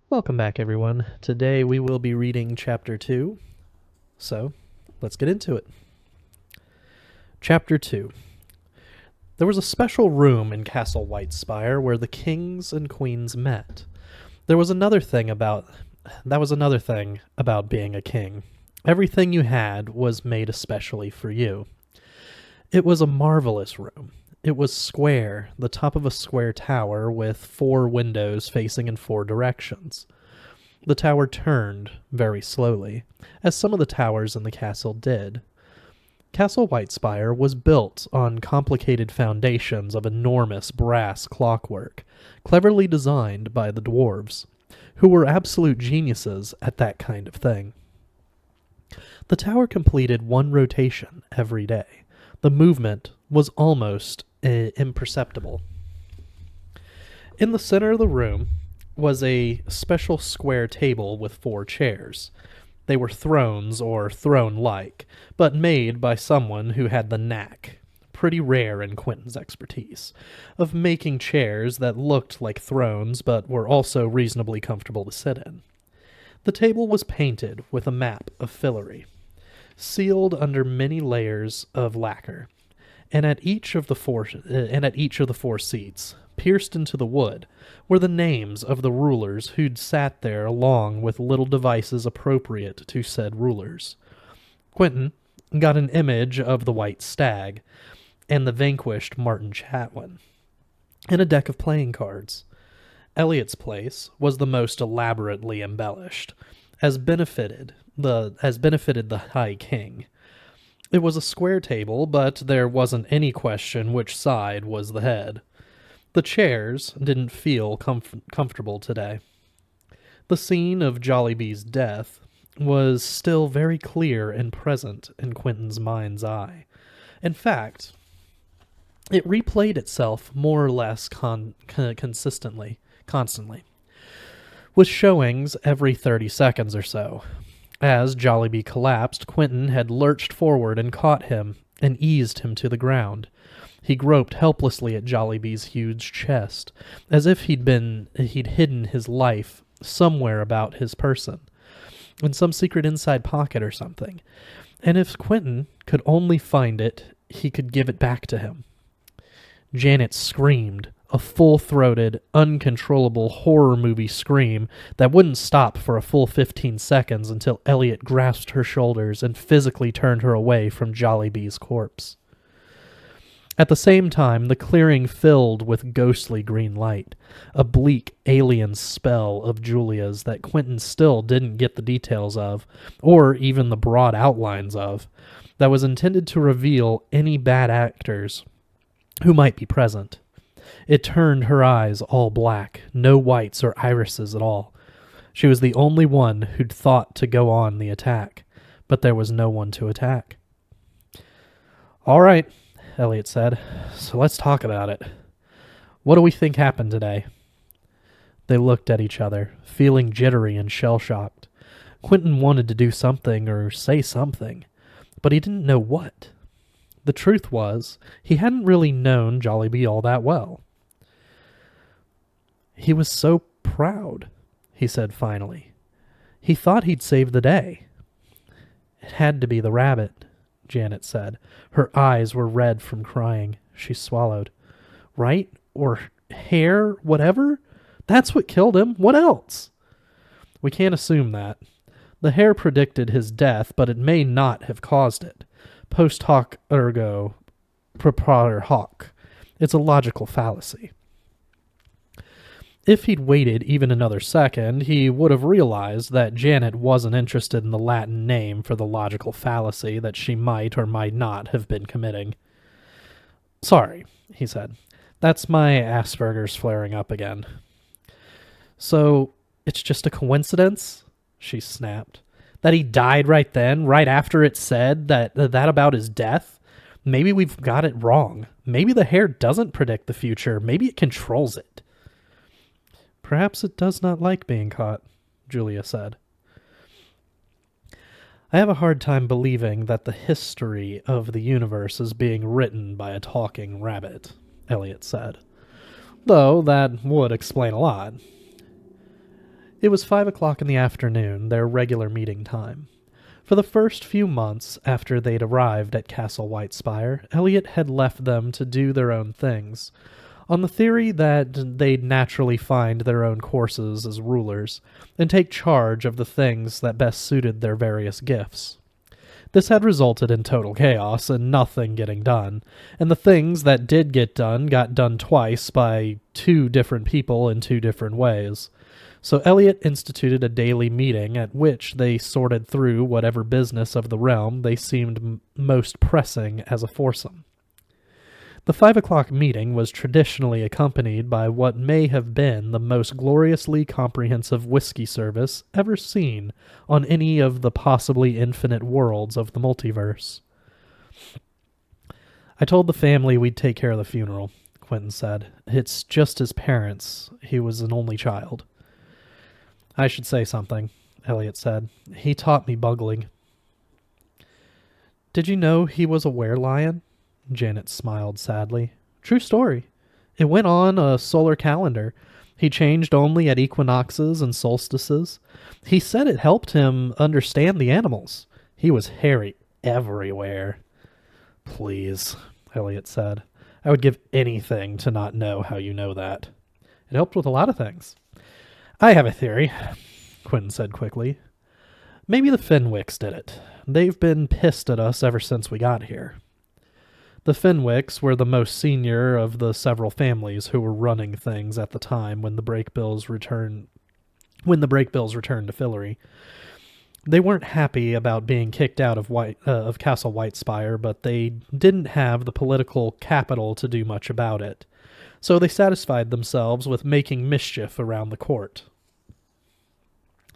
Welcome back, everyone. Today we will be reading Chapter 2, so let's get into it. Chapter 2. There was a special room in Castle Whitespire where the kings and queens met. That was another thing about being a king. Everything you had was made especially for you. It was a marvelous room. It was square, the top of a square tower with 4 windows facing in 4 directions. The tower turned very slowly, as some of the towers in the castle did. Castle Whitespire was built on complicated foundations of enormous brass clockwork, cleverly designed by the dwarves, who were absolute geniuses at that kind of thing. The tower completed 1 rotation every day. The movement was almost imperceptible. In the center of the room was a special square table with 4 chairs. They were thrones or throne-like, but made by someone who had the knack, pretty rare in Quentin's expertise, of making chairs that looked like thrones but were also reasonably comfortable to sit in. The table was painted with a map of Fillory, sealed under many layers of lacquer, and at each of the 4 seats, pierced into the wood, were the names of the rulers who'd sat there along with little devices appropriate to said rulers. Quentin got an image of the White Stag and the vanquished Martin Chatwin, and a deck of playing cards. Eliot's place was the most elaborately embellished, as benefited the High King. It was a square table, but there wasn't any question which side was the head. The chairs didn't feel comfortable today. The scene of Jollibee's death was still very clear and present in Quentin's mind's eye. In fact, it replayed itself more or less constantly, with showings every 30 seconds or so. As Jollibee collapsed, Quentin had lurched forward and caught him and eased him to the ground. He groped helplessly at Jollibee's huge chest, as if he'd hidden his life somewhere about his person, in some secret inside pocket or something. And if Quentin could only find it, he could give it back to him. Janet screamed, a full-throated, uncontrollable horror movie scream that wouldn't stop for a full 15 seconds until Eliot grasped her shoulders and physically turned her away from Jollibee's corpse. At the same time, the clearing filled with ghostly green light, a bleak alien spell of Julia's that Quentin still didn't get the details of, or even the broad outlines of, that was intended to reveal any bad actors who might be present. It turned her eyes all black, no whites or irises at all. She was the only one who'd thought to go on the attack, but there was no one to attack. "All right," Eliot said, "so let's talk about it. What do we think happened today?" They looked at each other, feeling jittery and shell-shocked. Quentin wanted to do something or say something, but he didn't know what. The truth was, he hadn't really known Jollibee all that well. "He was so proud," he said finally. "He thought he'd saved the day." "It had to be the rabbit," Janet said. Her eyes were red from crying. She swallowed. "Right? Or hair? Whatever? That's what killed him. What else?" "We can't assume that. The hair predicted his death, but it may not have caused it. Post hoc ergo propter hoc. It's a logical fallacy." If he'd waited even another second, he would have realized that Janet wasn't interested in the Latin name for the logical fallacy that she might or might not have been committing. "Sorry," he said. "That's my Asperger's flaring up again." "So, it's just a coincidence?" she snapped. "That he died right then, right after it said that about his death? Maybe we've got it wrong. Maybe the hair doesn't predict the future. Maybe it controls it." "Perhaps it does not like being caught," Julia said. "I have a hard time believing that the history of the universe is being written by a talking rabbit," Eliot said. "Though that would explain a lot." It was 5 o'clock in the afternoon, their regular meeting time. For the first few months after they'd arrived at Castle Whitespire, Elliot had left them to do their own things, on the theory that they'd naturally find their own courses as rulers, and take charge of the things that best suited their various gifts. This had resulted in total chaos and nothing getting done, and the things that did get done got done twice by two different people in two different ways. So Elliot instituted a daily meeting at which they sorted through whatever business of the realm they seemed most pressing as a foursome. The 5 o'clock meeting was traditionally accompanied by what may have been the most gloriously comprehensive whiskey service ever seen on any of the possibly infinite worlds of the multiverse. I told the family we'd take care of the funeral, Quentin said. It's just his parents. He was an only child. I should say something, Elliot said. He taught me bugling. Did you know he was a werelion? Janet smiled sadly. True story. It went on a solar calendar. He changed only at equinoxes and solstices. He said it helped him understand the animals. He was hairy everywhere. Please, Elliot said. I would give anything to not know how you know that. It helped with a lot of things. I have a theory, Quentin said quickly. Maybe the Fenwicks did it. They've been pissed at us ever since we got here. The Fenwicks were the most senior of the several families who were running things at the time when the Brakebills returned to Fillory. They weren't happy about being kicked out of Castle Whitespire, but they didn't have the political capital to do much about it. So they satisfied themselves with making mischief around the court.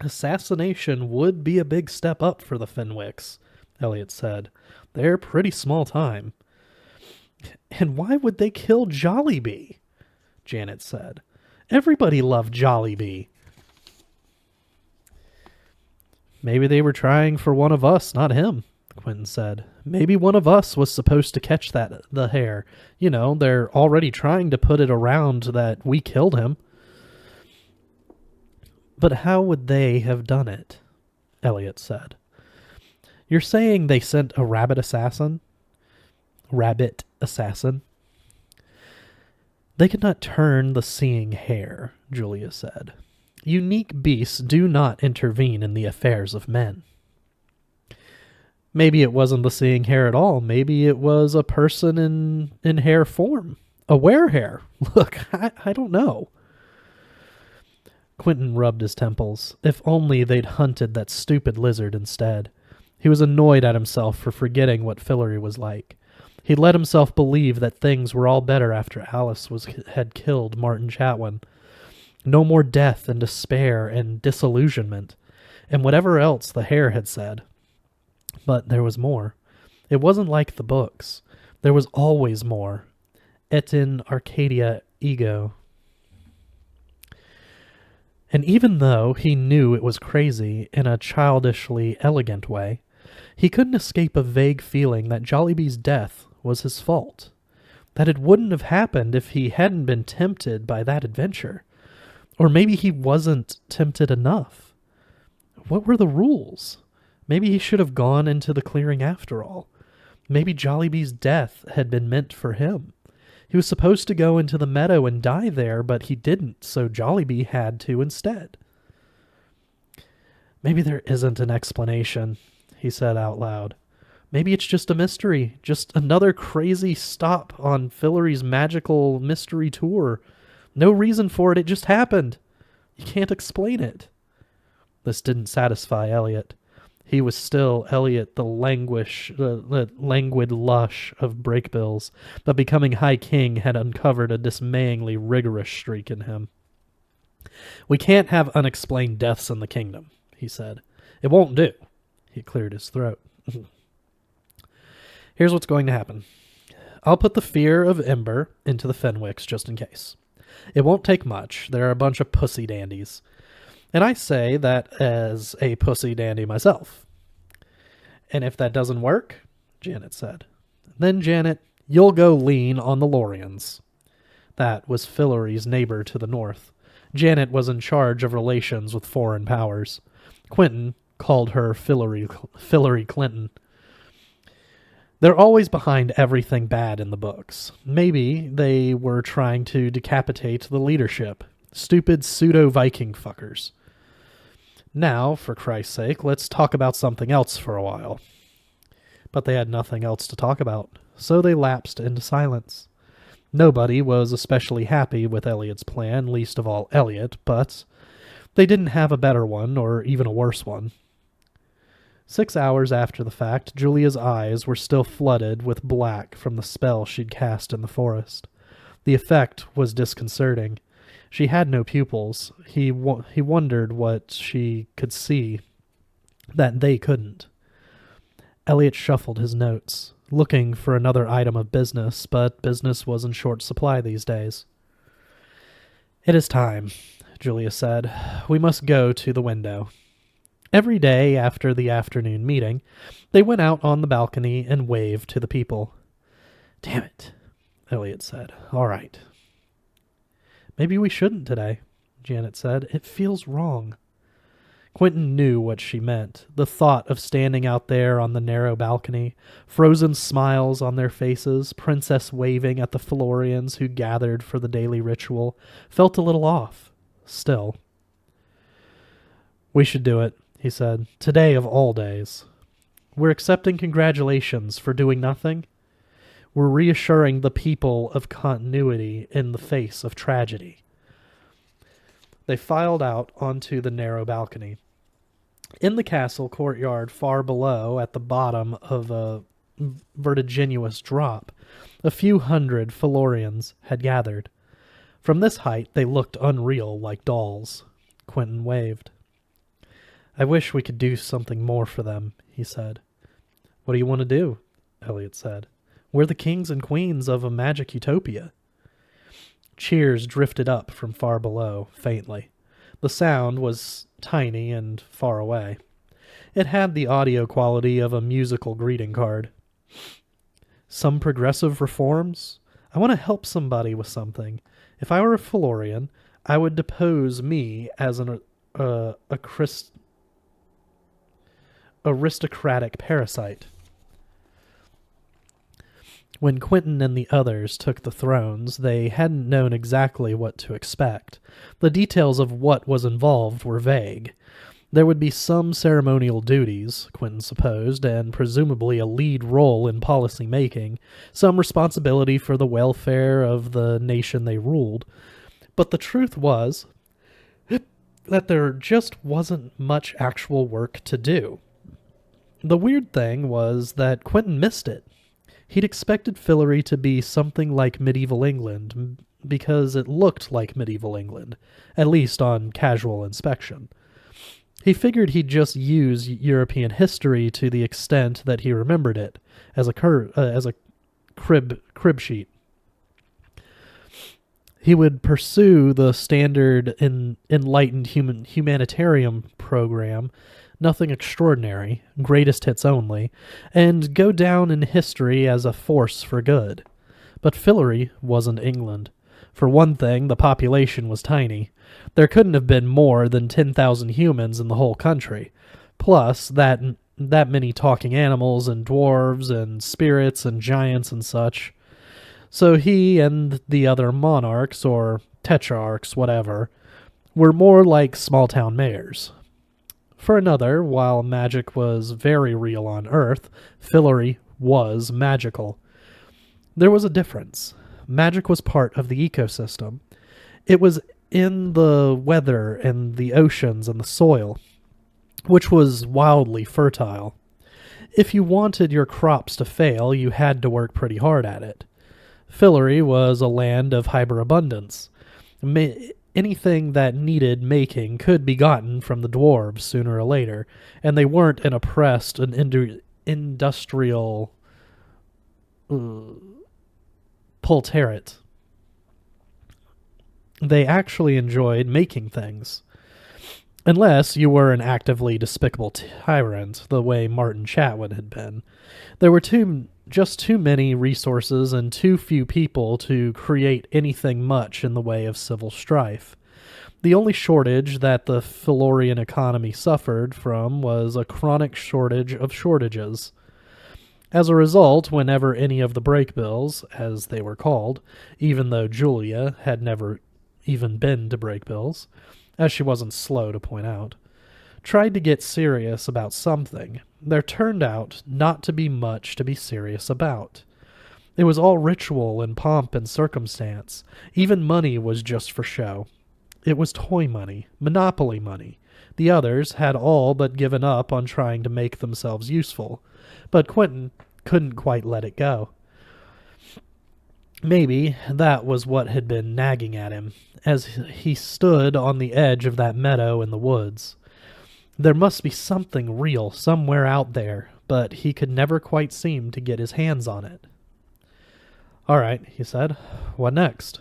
Assassination would be a big step up for the Fenwicks, Elliot said. They're pretty small time. And why would they kill Jollibee? Janet said. Everybody loved Jollibee. Maybe they were trying for one of us, not him, Quentin said. Maybe one of us was supposed to catch the hare. You know, they're already trying to put it around that we killed him. But how would they have done it? Elliot said. You're saying they sent a rabbit assassin? Rabbit assassin? They could not turn the seeing hare, Julia said. Unique beasts do not intervene in the affairs of men. Maybe it wasn't the seeing hare at all. Maybe it was a person in hare form. A werehare. Look, I don't know. Quentin rubbed his temples. If only they'd hunted that stupid lizard instead. He was annoyed at himself for forgetting what Fillory was like. He let himself believe that things were all better after Alice had killed Martin Chatwin. No more death and despair and disillusionment, and whatever else the hare had said. But there was more. It wasn't like the books. There was always more. Et in Arcadia ego. And even though he knew it was crazy in a childishly elegant way, he couldn't escape a vague feeling that Jollibee's death was his fault. That it wouldn't have happened if he hadn't been tempted by that adventure. Or maybe he wasn't tempted enough. What were the rules? Maybe he should have gone into the clearing after all. Maybe Jollibee's death had been meant for him. He was supposed to go into the meadow and die there, but he didn't, so Jollibee had to instead. Maybe there isn't an explanation, he said out loud. Maybe it's just a mystery, just another crazy stop on Fillory's magical mystery tour. No reason for it, it just happened. You can't explain it. This didn't satisfy Elliot. He was still Elliot, the languid lush of Brakebills, but becoming High King had uncovered a dismayingly rigorous streak in him. We can't have unexplained deaths in the kingdom, he said. It won't do. He cleared his throat. Here's what's going to happen. I'll put the fear of Ember into the Fenwicks just in case. It won't take much. They're a bunch of pussy dandies. And I say that as a pussy dandy myself. And if that doesn't work, Janet said, then, Janet, you'll go lean on the Lorians. That was Fillory's neighbor to the north. Janet was in charge of relations with foreign powers. Quentin called her Hillary Clinton. They're always behind everything bad in the books. Maybe they were trying to decapitate the leadership. Stupid pseudo-Viking fuckers. Now, for Christ's sake, let's talk about something else for a while. But they had nothing else to talk about, so they lapsed into silence. Nobody was especially happy with Elliot's plan, least of all Elliot, but they didn't have a better one, or even a worse one. 6 hours after the fact, Julia's eyes were still flooded with black from the spell she'd cast in the forest. The effect was disconcerting. She had no pupils. He wondered what she could see that they couldn't. Elliot shuffled his notes, looking for another item of business, but business was in short supply these days. "It is time," Julia said. "We must go to the window." Every day after the afternoon meeting, they went out on the balcony and waved to the people. "Damn it," Elliot said. "All right." "Maybe we shouldn't today," Janet said. "It feels wrong." Quentin knew what she meant. The thought of standing out there on the narrow balcony, frozen smiles on their faces, princess waving at the Florians who gathered for the daily ritual, felt a little off. Still. "We should do it," he said. "Today of all days. We're accepting congratulations for doing nothing. We're reassuring the people of continuity in the face of tragedy." They filed out onto the narrow balcony. In the castle courtyard far below, at the bottom of a vertiginous drop, a few hundred Florians had gathered. From this height they looked unreal, like dolls. Quentin waved. "I wish we could do something more for them," he said. "What do you want to do?" Elliot said. "We're the kings and queens of a magic utopia." Cheers drifted up from far below, faintly. The sound was tiny and far away. It had the audio quality of a musical greeting card. "Some progressive reforms? I want to help somebody with something. If I were a Florian, I would depose me as an aristocratic parasite." When Quentin and the others took the thrones, they hadn't known exactly what to expect. The details of what was involved were vague. There would be some ceremonial duties, Quentin supposed, and presumably a lead role in policy making, some responsibility for the welfare of the nation they ruled. But the truth was that there just wasn't much actual work to do. The weird thing was that Quentin missed it. He'd expected Fillory to be something like medieval England, because it looked like medieval England, at least on casual inspection. He figured he'd just use European history to the extent that he remembered it, as a crib sheet. He would pursue the standard enlightened humanitarian program, nothing extraordinary, greatest hits only, and go down in history as a force for good. But Fillory wasn't England. For one thing, the population was tiny. There couldn't have been more than 10,000 humans in the whole country. Plus, that many talking animals and dwarves and spirits and giants and such. So he and the other monarchs, or tetrarchs, whatever, were more like small-town mayors. For another, while magic was very real on Earth, Fillory was magical. There was a difference. Magic was part of the ecosystem. It was in the weather and the oceans and the soil, which was wildly fertile. If you wanted your crops to fail, you had to work pretty hard at it. Fillory was a land of hyperabundance. Anything that needed making could be gotten from the dwarves sooner or later, and they weren't an oppressed and industrial proletariat. They actually enjoyed making things. Unless you were an actively despicable tyrant, the way Martin Chatwin had been. There were just too many resources and too few people to create anything much in the way of civil strife. The only shortage that the Felurian economy suffered from was a chronic shortage of shortages. As a result, whenever any of the break bills, as they were called, even though Julia had never even been to break bills, as she wasn't slow to point out, tried to get serious about something, there turned out not to be much to be serious about. It was all ritual and pomp and circumstance. Even money was just for show. It was toy money, monopoly money. The others had all but given up on trying to make themselves useful, but Quentin couldn't quite let it go. Maybe that was what had been nagging at him, as he stood on the edge of that meadow in the woods. There must be something real somewhere out there, but he could never quite seem to get his hands on it. "All right," he said. "What next?"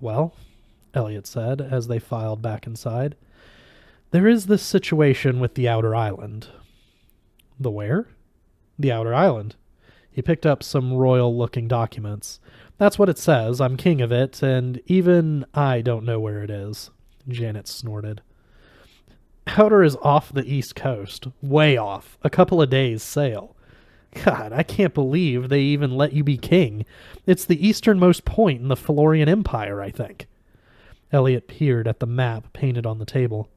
"Well," Elliot said, as they filed back inside, "there is this situation with the outer island." "The where?" "The outer island." He picked up some royal-looking documents. "That's what it says. I'm king of it, and even I don't know where it is." Janet snorted. "Outer is off the east coast. Way off. A couple of days' sail. God, I can't believe they even let you be king. It's the easternmost point in the Felurian Empire, I think." Elliot peered at the map painted on the table.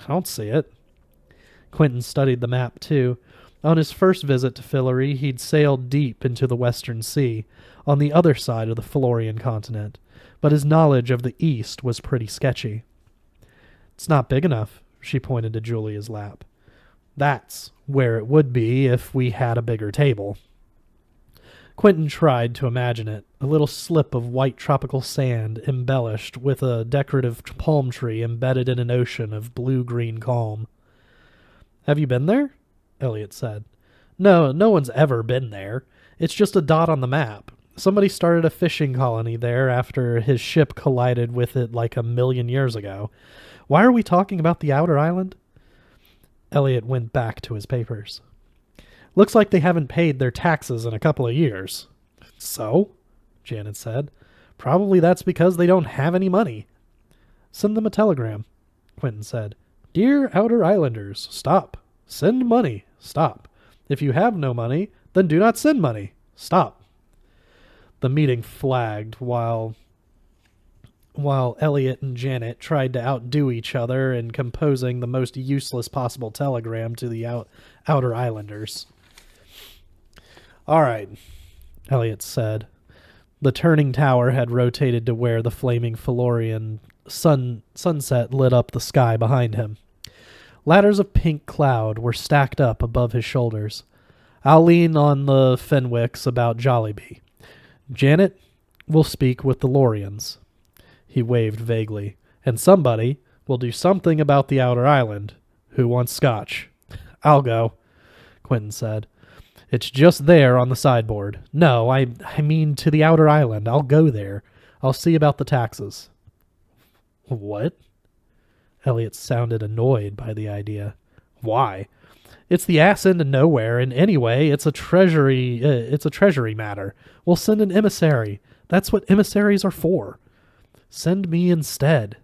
"I don't see it." Quentin studied the map, too. On his first visit to Fillory, he'd sailed deep into the Western Sea, on the other side of the Felurian continent, but his knowledge of the East was pretty sketchy. "It's not big enough," she pointed to Julia's lap. "That's where it would be if we had a bigger table." Quentin tried to imagine it, a little slip of white tropical sand embellished with a decorative palm tree embedded in an ocean of blue-green calm. "Have you been there?" Elliot said. No one's ever been there. It's just a dot on the map. Somebody started a fishing colony there after his ship collided with it like 1,000,000 years ago. Why are we talking about the outer island?" Elliot went back to his papers. "Looks like they haven't paid their taxes in a couple of years." "So?" Janet said. "Probably that's because they don't have any money." "Send them a telegram," Quentin said. "Dear Outer Islanders, stop. Send money. Stop. If you have no money, then do not send money. Stop." The meeting flagged while Elliot and Janet tried to outdo each other in composing the most useless possible telegram to the Outer Islanders. "All right," Elliot said. The turning tower had rotated to where the flaming Felurian sunset lit up the sky behind him. Ladders of pink cloud were stacked up above his shoulders. "I'll lean on the Fenwicks about Jollibee. Janet will speak with the Lorians." He waved vaguely. "And somebody will do something about the outer island. Who wants scotch?" "I'll go," Quentin said. "It's just there on the sideboard. No, I mean to the outer island. I'll go there. I'll see about the taxes." "What?" Elliot sounded annoyed by the idea. "Why? It's the ass end of nowhere, and anyway, it's a treasury matter. We'll send an emissary. That's what emissaries are for." "Send me instead."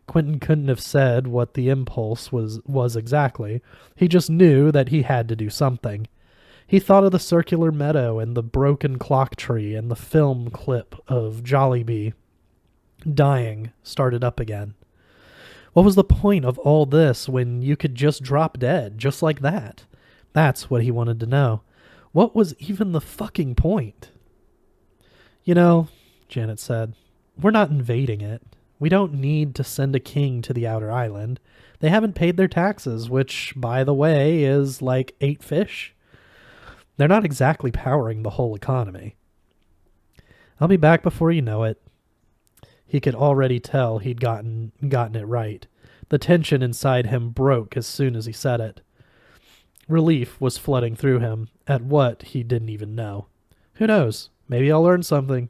Quentin couldn't have said what the impulse was exactly. He just knew that he had to do something. He thought of the circular meadow and the broken clock tree and the film clip of Jollibee dying started up again. What was the point of all this when you could just drop dead, just like that? That's what he wanted to know. What was even the fucking point? "You know," Janet said, "we're not invading it. We don't need to send a king to the outer island. They haven't paid their taxes, which, by the way, is like 8 fish. They're not exactly powering the whole economy. I'll be back before you know it." He could already tell he'd gotten it right. The tension inside him broke as soon as he said it. Relief was flooding through him at what he didn't even know. Who knows? Maybe I'll learn something.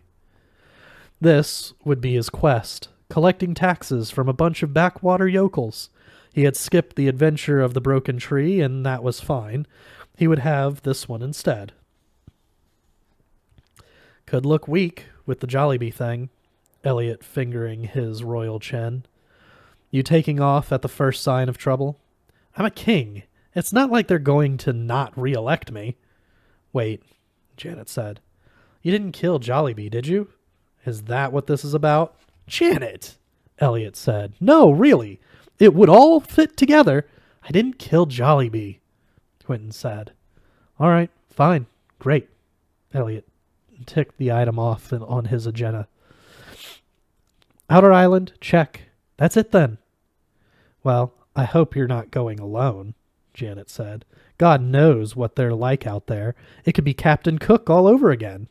This would be his quest, collecting taxes from a bunch of backwater yokels. He had skipped the adventure of the broken tree, and that was fine. He would have this one instead. Could look weak with the Jollibee thing, Elliot fingering his royal chin. You taking off at the first sign of trouble? I'm a king. It's not like they're going to not re-elect me. Wait, Janet said. You didn't kill Jollibee, did you? Is that what this is about? Janet, Elliot said. No, really. It would all fit together. I didn't kill Jollibee, Quentin said. All right, fine, great. Elliot ticked the item off on his agenda. Outer Island, check. That's it then. Well, I hope you're not going alone, Janet said. God knows what they're like out there. It could be Captain Cook all over again.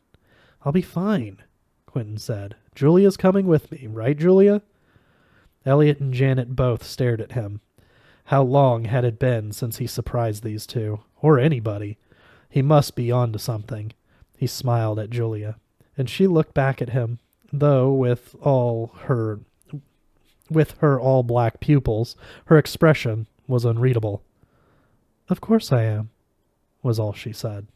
I'll be fine, Quentin said. Julia's coming with me, right, Julia? Elliot and Janet both stared at him. How long had it been since he surprised these two, or anybody? He must be on to something. He smiled at Julia, and she looked back at him, though with her all-black pupils, her expression was unreadable. Of course I am, was all she said.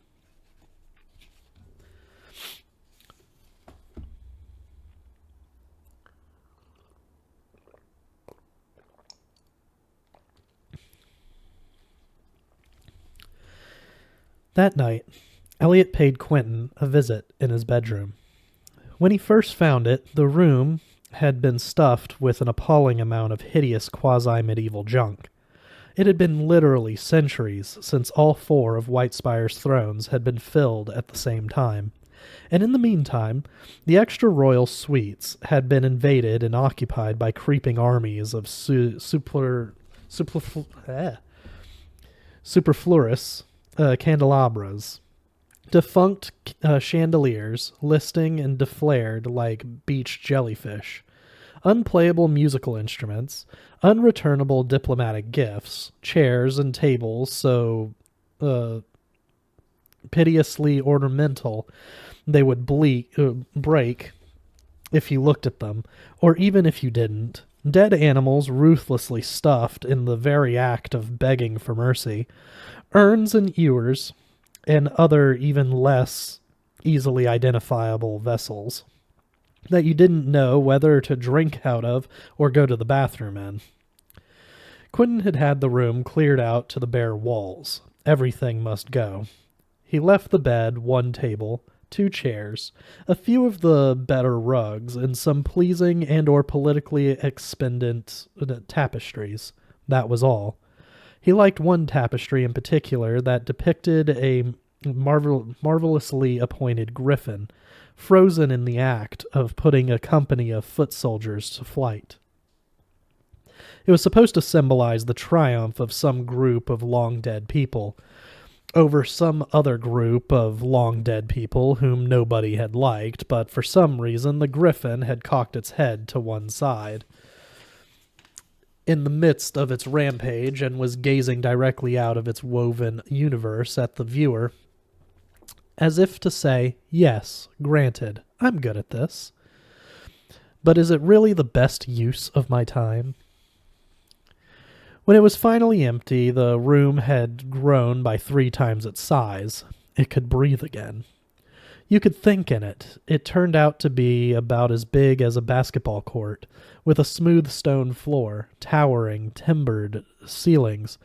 That night, Elliot paid Quentin a visit in his bedroom. When he first found it, the room had been stuffed with an appalling amount of hideous quasi-medieval junk. It had been literally centuries since all four of Whitespire's thrones had been filled at the same time, and in the meantime, the extra royal suites had been invaded and occupied by creeping armies of superfluous candelabras, defunct chandeliers listing and deflared like beach jellyfish, unplayable musical instruments, unreturnable diplomatic gifts, chairs and tables so piteously ornamental they would break if you looked at them, or even if you didn't, dead animals ruthlessly stuffed in the very act of begging for mercy, urns and ewers, and other even less easily identifiable vessels that you didn't know whether to drink out of or go to the bathroom in. Quentin had had the room cleared out to the bare walls. Everything must go. He left the bed, one table, 2 chairs, a few of the better rugs, and some pleasing and or politically expendent tapestries. That was all. He liked one tapestry in particular that depicted a marvelously appointed griffin, frozen in the act of putting a company of foot soldiers to flight. It was supposed to symbolize the triumph of some group of long-dead people over some other group of long-dead people whom nobody had liked, but for some reason the griffin had cocked its head to one side in the midst of its rampage and was gazing directly out of its woven universe at the viewer, as if to say, yes, granted, I'm good at this. But is it really the best use of my time? When it was finally empty, the room had grown by 3 times its size. It could breathe again. You could think in it. It turned out to be about as big as a basketball court, with a smooth stone floor, towering, timbered ceilings,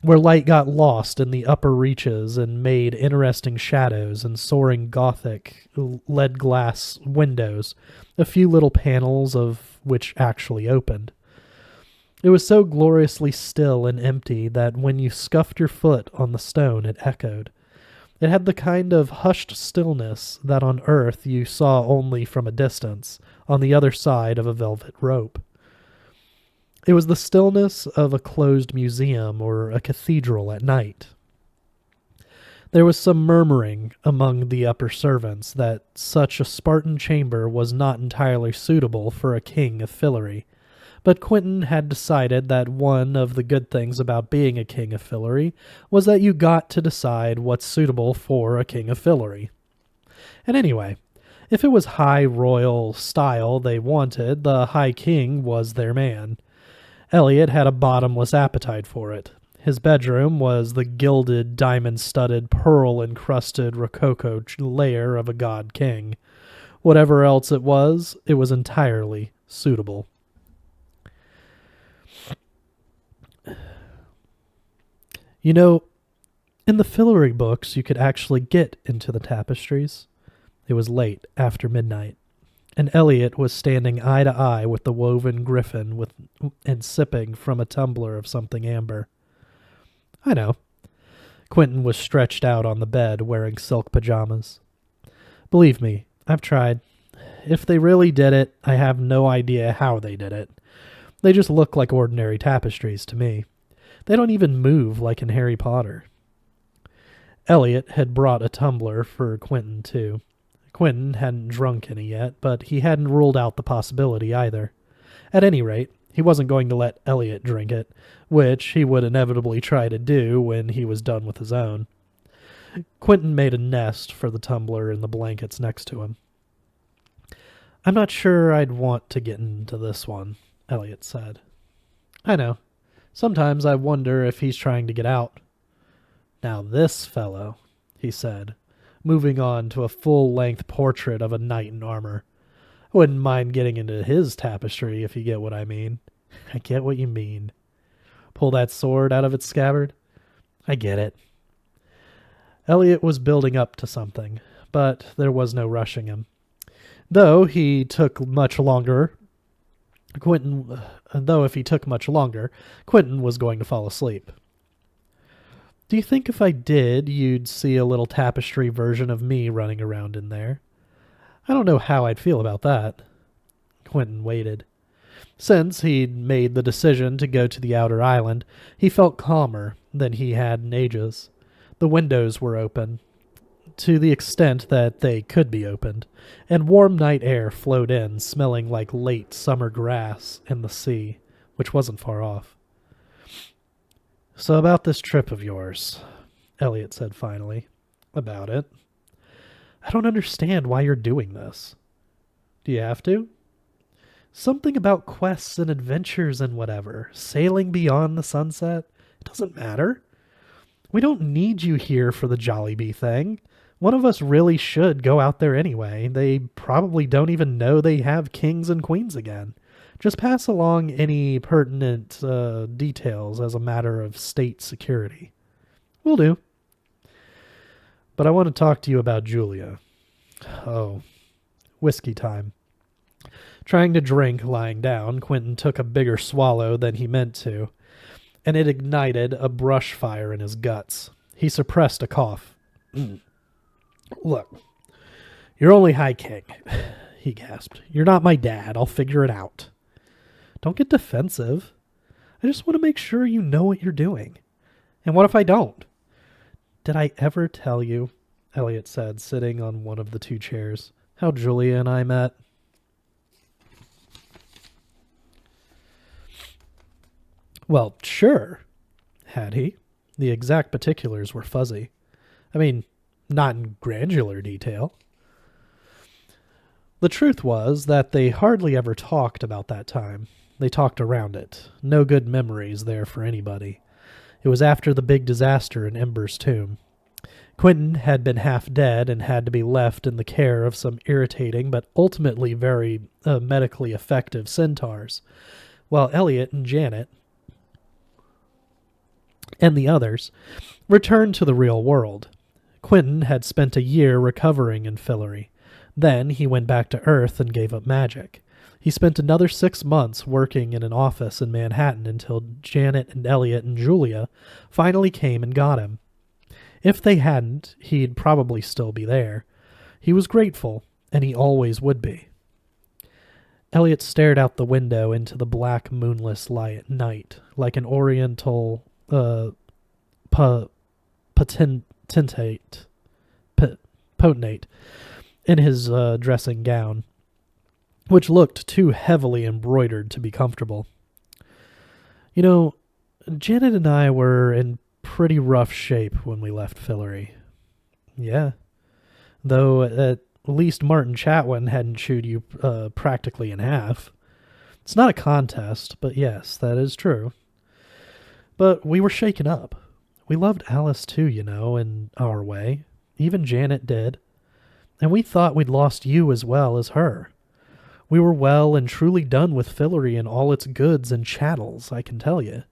where light got lost in the upper reaches and made interesting shadows, and soaring Gothic lead glass windows, a few little panels of which actually opened. It was so gloriously still and empty that when you scuffed your foot on the stone, it echoed. It had the kind of hushed stillness that on earth you saw only from a distance, on the other side of a velvet rope. It was the stillness of a closed museum or a cathedral at night. There was some murmuring among the upper servants that such a Spartan chamber was not entirely suitable for a king of Fillory, but Quentin had decided that one of the good things about being a king of Fillory was that you got to decide what's suitable for a king of Fillory. And anyway, if it was high royal style they wanted, the High King was their man. Elliot had a bottomless appetite for it. His bedroom was the gilded, diamond-studded, pearl-encrusted rococo lair of a god king. Whatever else it was entirely suitable. You know, in the Fillory books, you could actually get into the tapestries. It was late, after midnight, and Elliot was standing eye to eye with the woven griffin and sipping from a tumbler of something amber. I know. Quentin was stretched out on the bed wearing silk pajamas. Believe me, I've tried. If they really did it, I have no idea how they did it. They just look like ordinary tapestries to me. They don't even move like in Harry Potter. Elliot had brought a tumbler for Quentin, too. Quentin hadn't drunk any yet, but he hadn't ruled out the possibility either. At any rate, he wasn't going to let Elliot drink it, which he would inevitably try to do when he was done with his own. Quentin made a nest for the tumbler in the blankets next to him. I'm not sure I'd want to get into this one, Elliot said. I know. Sometimes I wonder if he's trying to get out. Now this fellow, he said, moving on to a full-length portrait of a knight in armor. I wouldn't mind getting into his tapestry, if you get what I mean. I get what you mean. Pull that sword out of its scabbard? I get it. Elliot was building up to something, but there was no rushing him. Though if he took much longer, Quentin was going to fall asleep. Do you think if I did, you'd see a little tapestry version of me running around in there? I don't know how I'd feel about that. Quentin waited. Since he'd made the decision to go to the outer island, he felt calmer than he had in ages. The windows were open, to the extent that they could be opened, and warm night air flowed in, smelling like late summer grass and the sea, which wasn't far off. So about this trip of yours, Elliot said finally. About it. I don't understand why you're doing this. Do you have to? Something about quests and adventures and whatever. Sailing beyond the sunset. It doesn't matter. We don't need you here for the Jollibee thing. One of us really should go out there anyway. They probably don't even know they have kings and queens again. Just pass along any pertinent details as a matter of state security. Will do. But I want to talk to you about Julia. Oh, whiskey time. Trying to drink lying down, Quentin took a bigger swallow than he meant to, and it ignited a brush fire in his guts. He suppressed a cough. Look, you're only High King, he gasped. You're not my dad. I'll figure it out. Don't get defensive. I just want to make sure you know what you're doing. And what if I don't? Did I ever tell you, Elliot said, sitting on one of the two chairs, how Julia and I met? Well, sure. Had he? The exact particulars were fuzzy. I mean, not in granular detail. The truth was that they hardly ever talked about that time. They talked around it. No good memories there for anybody. It was after the big disaster in Ember's tomb. Quentin had been half dead and had to be left in the care of some irritating but ultimately very medically effective centaurs, while Elliot and Janet and the others returned to the real world. Quentin had spent a year recovering in Fillory. Then he went back to Earth and gave up magic. He spent another 6 months working in an office in Manhattan until Janet and Elliot and Julia finally came and got him. If they hadn't, he'd probably still be there. He was grateful, and he always would be. Elliot stared out the window into the black moonless night, like an oriental potentate in his dressing gown, which looked too heavily embroidered to be comfortable. You know, Janet and I were in pretty rough shape when we left Fillory. Yeah. Though at least Martin Chatwin hadn't chewed you practically in half. It's not a contest, but yes, that is true. But we were shaken up. We loved Alice too, you know, in our way. Even Janet did. And we thought we'd lost you as well as her. We were well and truly done with Fillory and all its goods and chattels, I can tell you.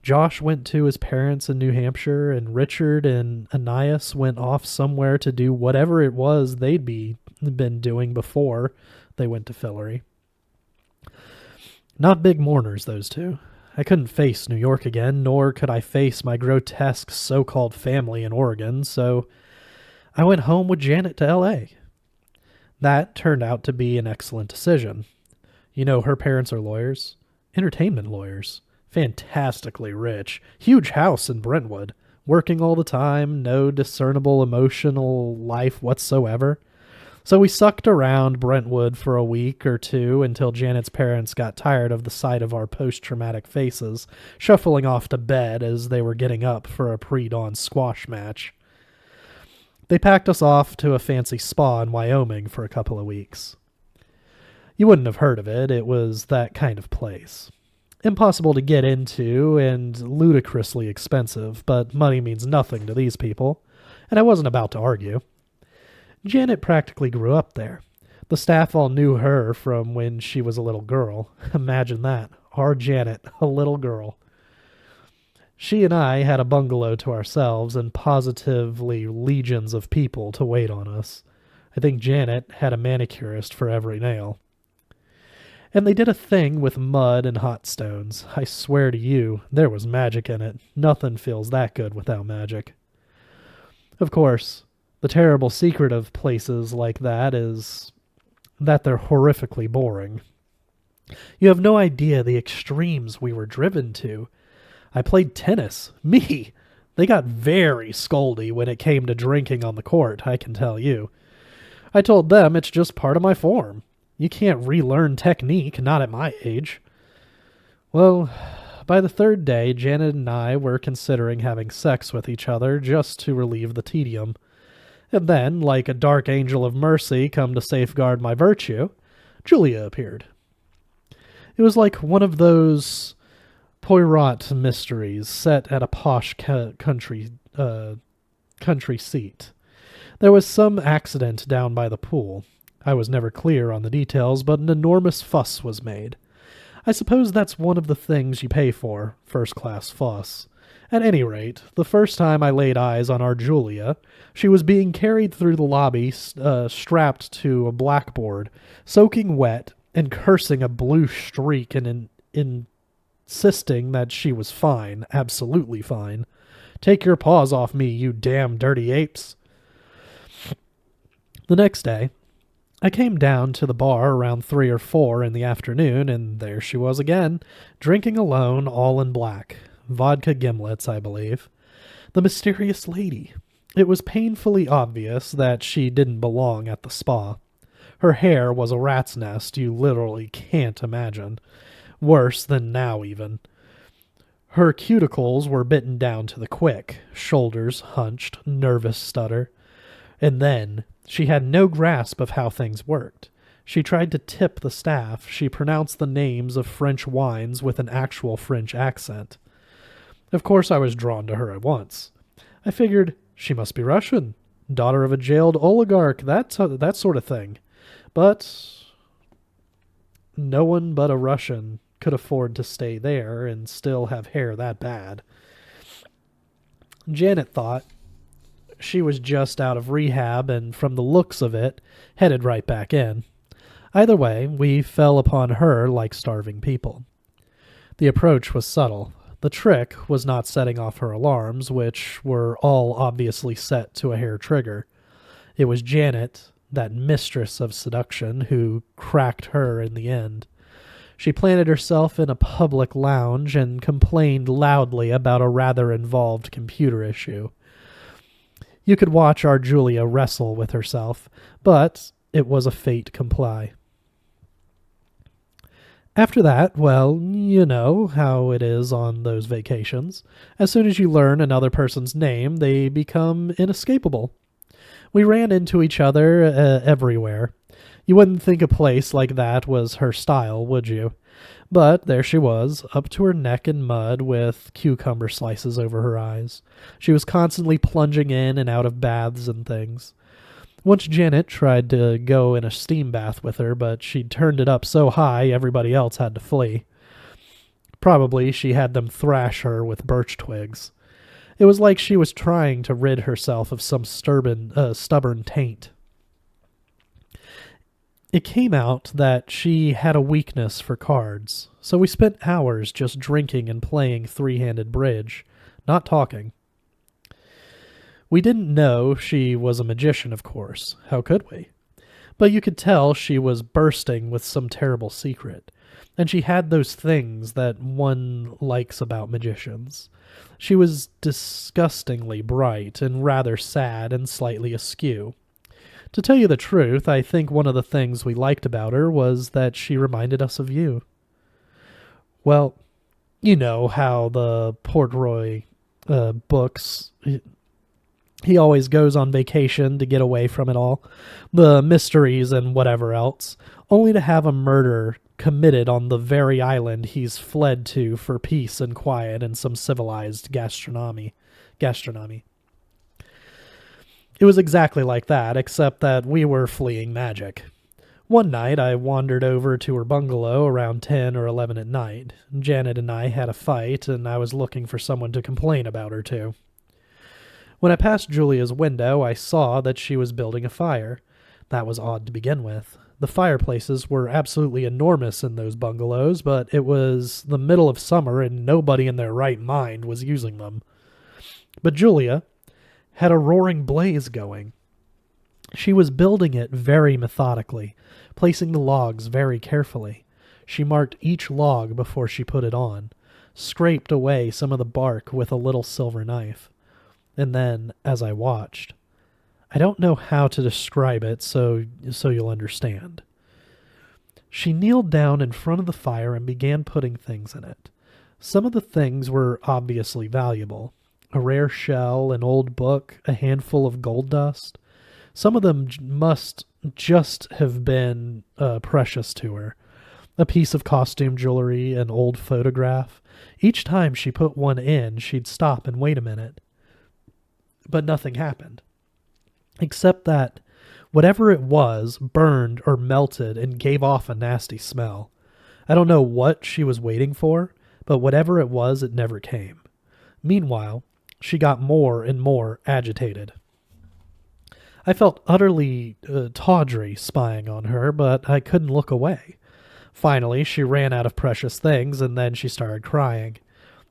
Josh went to his parents in New Hampshire, and Richard and Ananias went off somewhere to do whatever it was they'd been doing before they went to Fillory. Not big mourners, those two. I couldn't face New York again, nor could I face my grotesque so-called family in Oregon, so I went home with Janet to L.A. That turned out to be an excellent decision. You know, her parents are lawyers. Entertainment lawyers. Fantastically rich. Huge house in Brentwood. Working all the time. No discernible emotional life whatsoever. So we sucked around Brentwood for a week or two until Janet's parents got tired of the sight of our post-traumatic faces, shuffling off to bed as they were getting up for a pre-dawn squash match. They packed us off to a fancy spa in Wyoming for a couple of weeks. You wouldn't have heard of it. It was that kind of place. Impossible to get into and ludicrously expensive, but money means nothing to these people, and I wasn't about to argue. Janet practically grew up there. The staff all knew her from when she was a little girl. Imagine that. Our Janet, a little girl. She and I had a bungalow to ourselves and positively legions of people to wait on us. I think Janet had a manicurist for every nail. And they did a thing with mud and hot stones. I swear to you, there was magic in it. Nothing feels that good without magic. Of course, the terrible secret of places like that is that they're horrifically boring. You have no idea the extremes we were driven to. I played tennis. Me! They got very scoldy when it came to drinking on the court, I can tell you. I told them it's just part of my form. You can't relearn technique, not at my age. Well, by the third day, Janet and I were considering having sex with each other just to relieve the tedium. And then, like a dark angel of mercy come to safeguard my virtue, Julia appeared. It was like one of those Poirot mysteries set at a posh country seat. There was some accident down by the pool. I was never clear on the details, but an enormous fuss was made. I suppose that's one of the things you pay for, first-class fuss. At any rate, the first time I laid eyes on our Julia, she was being carried through the lobby, strapped to a blackboard, soaking wet, and cursing a blue streak and insisting that she was fine, absolutely fine. "Take your paws off me, you damn dirty apes." The next day, I came down to the bar around 3 or 4 in the afternoon, and there she was again, drinking alone, all in black. Vodka gimlets, I believe. The mysterious lady. It was painfully obvious that she didn't belong at the spa. Her hair was a rat's nest you literally can't imagine. Worse than now, even. Her cuticles were bitten down to the quick, shoulders hunched, nervous stutter. And then, she had no grasp of how things worked. She tried to tip the staff. She pronounced the names of French wines with an actual French accent. Of course I was drawn to her at once. I figured she must be Russian, daughter of a jailed oligarch, that sort of thing. But no one but a Russian could afford to stay there and still have hair that bad. Janet thought she was just out of rehab and, from the looks of it, headed right back in. Either way, we fell upon her like starving people. The approach was subtle. The trick was not setting off her alarms, which were all obviously set to a hair trigger. It was Janet, that mistress of seduction, who cracked her in the end. She planted herself in a public lounge and complained loudly about a rather involved computer issue. You could watch our Julia wrestle with herself, but it was a fait accompli. After that, well, you know how it is on those vacations. As soon as you learn another person's name, they become inescapable. We ran into each other everywhere. You wouldn't think a place like that was her style, would you? But there she was, up to her neck in mud with cucumber slices over her eyes. She was constantly plunging in and out of baths and things. Once Janet tried to go in a steam bath with her, but she'd turned it up so high everybody else had to flee. Probably she had them thrash her with birch twigs. It was like she was trying to rid herself of some stubborn taint. It came out that she had a weakness for cards, so we spent hours just drinking and playing three-handed bridge, not talking. We didn't know she was a magician, of course. How could we? But you could tell she was bursting with some terrible secret. And she had those things that one likes about magicians. She was disgustingly bright and rather sad and slightly askew. To tell you the truth, I think one of the things we liked about her was that she reminded us of you. Well, you know how the Portroy books, he always goes on vacation to get away from it all, the mysteries and whatever else, only to have a murder committed on the very island he's fled to for peace and quiet and some civilized gastronomy. It was exactly like that, except that we were fleeing magic. One night I wandered over to her bungalow around 10 or 11 at night. Janet and I had a fight, and I was looking for someone to complain about her to. When I passed Julia's window, I saw that she was building a fire. That was odd to begin with. The fireplaces were absolutely enormous in those bungalows, but it was the middle of summer and nobody in their right mind was using them. But Julia had a roaring blaze going. She was building it very methodically, placing the logs very carefully. She marked each log before she put it on, scraped away some of the bark with a little silver knife. And then, as I watched, I don't know how to describe it so you'll understand. She kneeled down in front of the fire and began putting things in it. Some of the things were obviously valuable. A rare shell, an old book, a handful of gold dust. Some of them must just have been precious to her. A piece of costume jewelry, an old photograph. Each time she put one in, she'd stop and wait a minute. But nothing happened. Except that whatever it was burned or melted and gave off a nasty smell. I don't know what she was waiting for, but whatever it was, it never came. Meanwhile, she got more and more agitated. I felt utterly tawdry spying on her, but I couldn't look away. Finally, she ran out of precious things, and then she started crying.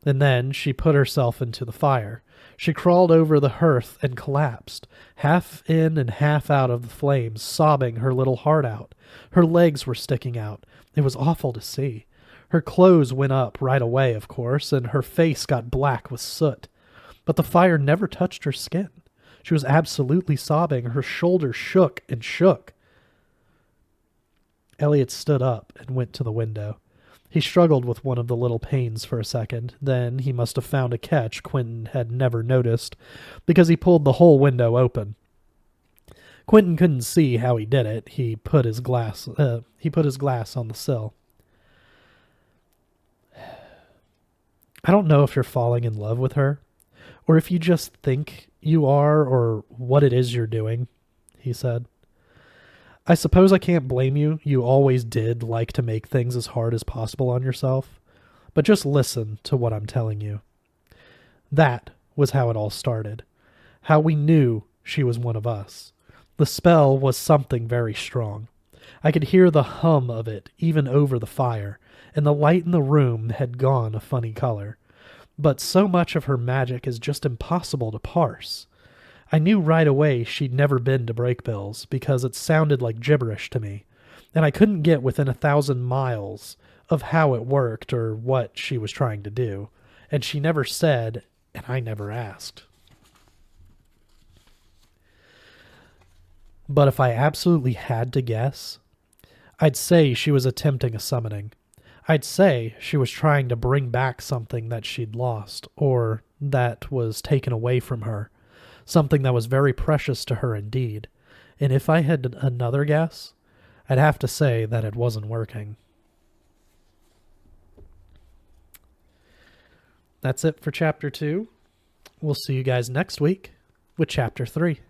And then she put herself into the fire. She crawled over the hearth and collapsed, half in and half out of the flames, sobbing her little heart out. Her legs were sticking out. It was awful to see. Her clothes went up right away, of course, and her face got black with soot. But the fire never touched her skin. She was absolutely sobbing. Her shoulders shook and shook. Elliot stood up and went to the window. He struggled with one of the little panes for a second. Then he must have found a catch Quentin had never noticed, because he pulled the whole window open. Quentin couldn't see how he did it. He put his glass on the sill. I don't know if you're falling in love with her, or if you just think you are, or what it is you're doing, he said. I suppose I can't blame you. You always did like to make things as hard as possible on yourself. But just listen to what I'm telling you. That was how it all started. How we knew she was one of us. The spell was something very strong. I could hear the hum of it even over the fire, and the light in the room had gone a funny color. But so much of her magic is just impossible to parse. I knew right away she'd never been to Breakbills, because it sounded like gibberish to me, and I couldn't get within 1,000 miles of how it worked or what she was trying to do, and she never said, and I never asked. But if I absolutely had to guess, I'd say she was attempting a summoning. I'd say she was trying to bring back something that she'd lost, or that was taken away from her. Something that was very precious to her indeed. And if I had another guess, I'd have to say that it wasn't working. That's it for Chapter 2. We'll see you guys next week with Chapter 3.